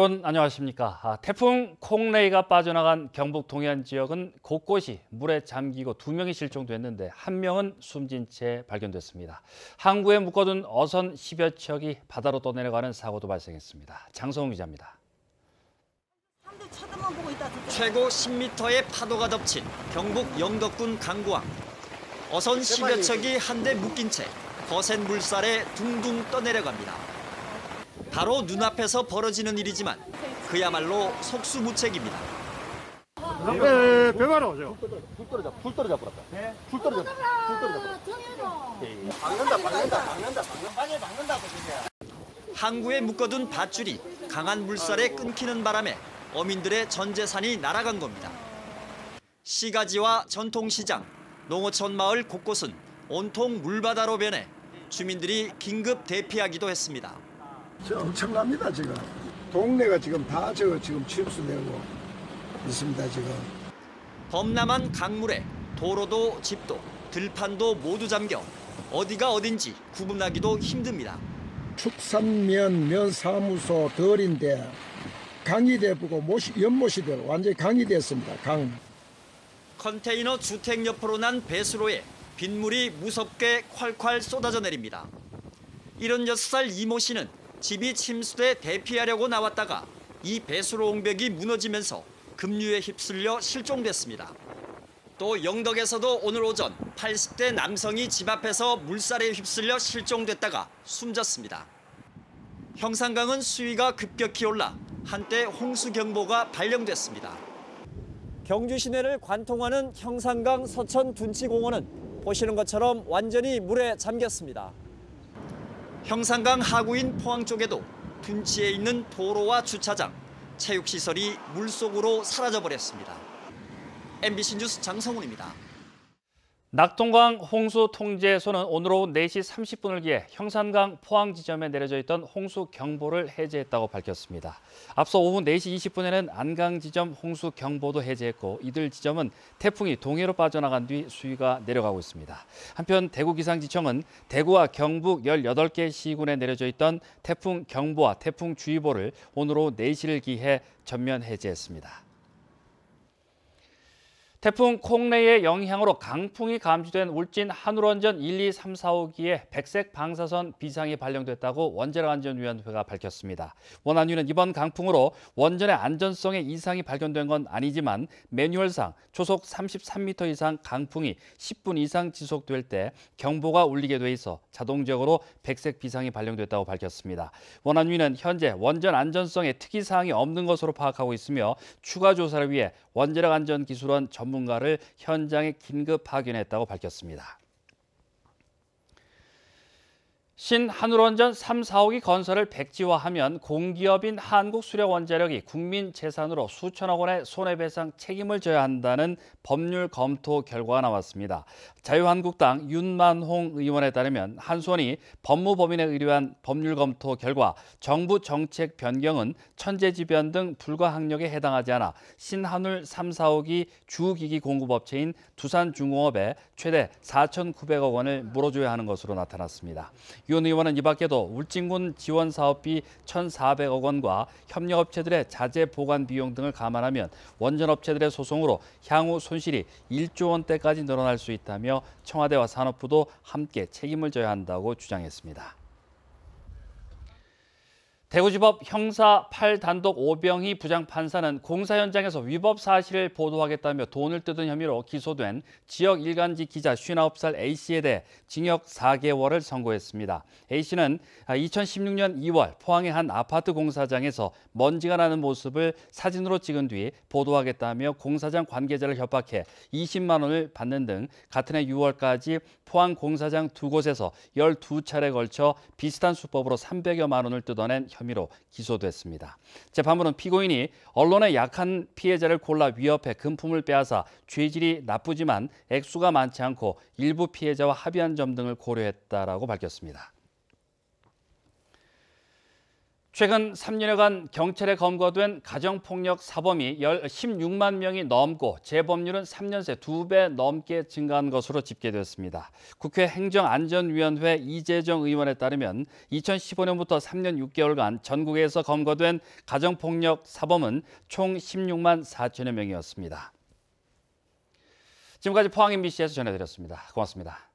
여러분 안녕하십니까. 태풍 콩레이가 빠져나간 경북 동해안 지역은 곳곳이 물에 잠기고 2명이 실종됐는데 1명은 숨진 채 발견됐습니다. 항구에 묶어둔 어선 10여 척이 바다로 떠내려가는 사고도 발생했습니다. 장성훈 기자입니다. 최고 10m의 파도가 덮친 경북 영덕군 강구항. 어선 10여 척이 한데 묶인 채 거센 물살에 둥둥 떠내려갑니다. 바로 눈앞에서 벌어지는 일이지만 그야말로 속수무책입니다. 배가로 오죠. 풀 떨어져 버렸다. 풀 떨어져 버렸다. 박는다. 항구에 묶어둔 밧줄이 강한 물살에 끊기는 바람에 어민들의 전 재산이 날아간 겁니다. 시가지와 전통시장, 농어촌 마을 곳곳은 온통 물바다로 변해 주민들이 긴급 대피하기도 했습니다. 엄청납니다 지금. 동네가 지금 다 지금 침수되고 있습니다 지금. 범람한 강물에 도로도 집도 들판도 모두 잠겨 어디가 어딘지 구분하기도 힘듭니다. 축산면 면사무소 덜인데 강이 되고 연못이 완전히 강이 됐습니다. 강. 컨테이너 주택 옆으로 난 배수로에 빗물이 무섭게 콸콸 쏟아져 내립니다. 76살 이모 씨는 집이 침수돼 대피하려고 나왔다가 이 배수로 옹벽이 무너지면서 급류에 휩쓸려 실종됐습니다. 또 영덕에서도 오늘 오전 80대 남성이 집 앞에서 물살에 휩쓸려 실종됐다가 숨졌습니다. 형산강은 수위가 급격히 올라 한때 홍수경보가 발령됐습니다. 경주 시내를 관통하는 형산강 서천 둔치공원은 보시는 것처럼 완전히 물에 잠겼습니다. 형산강 하구인 포항 쪽에도 둔치에 있는 도로와 주차장, 체육시설이 물속으로 사라져버렸습니다. MBC 뉴스 장성훈입니다. 낙동강 홍수통제소는 오늘 오후 4시 30분을 기해 형산강 포항 지점에 내려져 있던 홍수경보를 해제했다고 밝혔습니다. 앞서 오후 4시 20분에는 안강 지점 홍수경보도 해제했고 이들 지점은 태풍이 동해로 빠져나간 뒤 수위가 내려가고 있습니다. 한편 대구기상지청은 대구와 경북 18개 시군에 내려져 있던 태풍경보와 태풍주의보를 오늘 오후 4시를 기해 전면 해제했습니다. 태풍 콩레이의 영향으로 강풍이 감지된 울진 한울원전 1, 2, 3, 4호기에 백색 방사선 비상이 발령됐다고 원자력안전위원회가 밝혔습니다. 원안위는 이번 강풍으로 원전의 안전성에 이상이 발견된 건 아니지만 매뉴얼상 초속 33m 이상 강풍이 10분 이상 지속될 때 경보가 울리게 돼 있어 자동적으로 백색 비상이 발령됐다고 밝혔습니다. 원안위는 현재 원전 안전성에 특이사항이 없는 것으로 파악하고 있으며 추가 조사를 위해 원자력안전기술원 전문가를 현장에 긴급 파견했다고 밝혔습니다. 신한울원전 3, 4호기 건설을 백지화하면 공기업인 한국수력원자력이 국민 재산으로 수천억 원의 손해배상 책임을 져야 한다는 법률 검토 결과가 나왔습니다. 자유한국당 윤만홍 의원에 따르면 한수원이 법무법인에 의뢰한 법률 검토 결과 정부 정책 변경은 천재지변 등 불가항력에 해당하지 않아 신한울 3, 4호기 주기기 공급업체인 두산중공업에 최대 4,900억 원을 물어줘야 하는 것으로 나타났습니다. 윤 의원은 이 밖에도 울진군 지원 사업비 1,400억 원과 협력업체들의 자재 보관 비용 등을 감안하면 원전업체들의 소송으로 향후 손실이 1조 원대까지 늘어날 수 있다며 청와대와 산업부도 함께 책임을 져야 한다고 주장했습니다. 대구지법 형사 8단독 오병희 부장판사는 공사 현장에서 위법 사실을 보도하겠다며 돈을 뜯은 혐의로 기소된 지역 일간지 기자 59살 A씨에 대해 징역 4개월을 선고했습니다. A씨는 2016년 2월 포항의 한 아파트 공사장에서 먼지가 나는 모습을 사진으로 찍은 뒤 보도하겠다며 공사장 관계자를 협박해 20만 원을 받는 등 같은 해 6월까지 포항 공사장 2곳에서 12차례에 걸쳐 비슷한 수법으로 300여만 원을 뜯어낸 혐의로 기소됐습니다. 재판부는 피고인이 언론에 약한 피해자를 골라 위협해 금품을 빼앗아 죄질이 나쁘지만 액수가 많지 않고 일부 피해자와 합의한 점 등을 고려했다라고 밝혔습니다. 최근 3년여간 경찰에 검거된 가정폭력 사범이 16만 명이 넘고 재범률은 3년 새 2배 넘게 증가한 것으로 집계됐습니다. 국회 행정안전위원회 이재정 의원에 따르면 2015년부터 3년 6개월간 전국에서 검거된 가정폭력 사범은 총 16만 4천여 명이었습니다. 지금까지 포항 MBC에서 전해드렸습니다. 고맙습니다.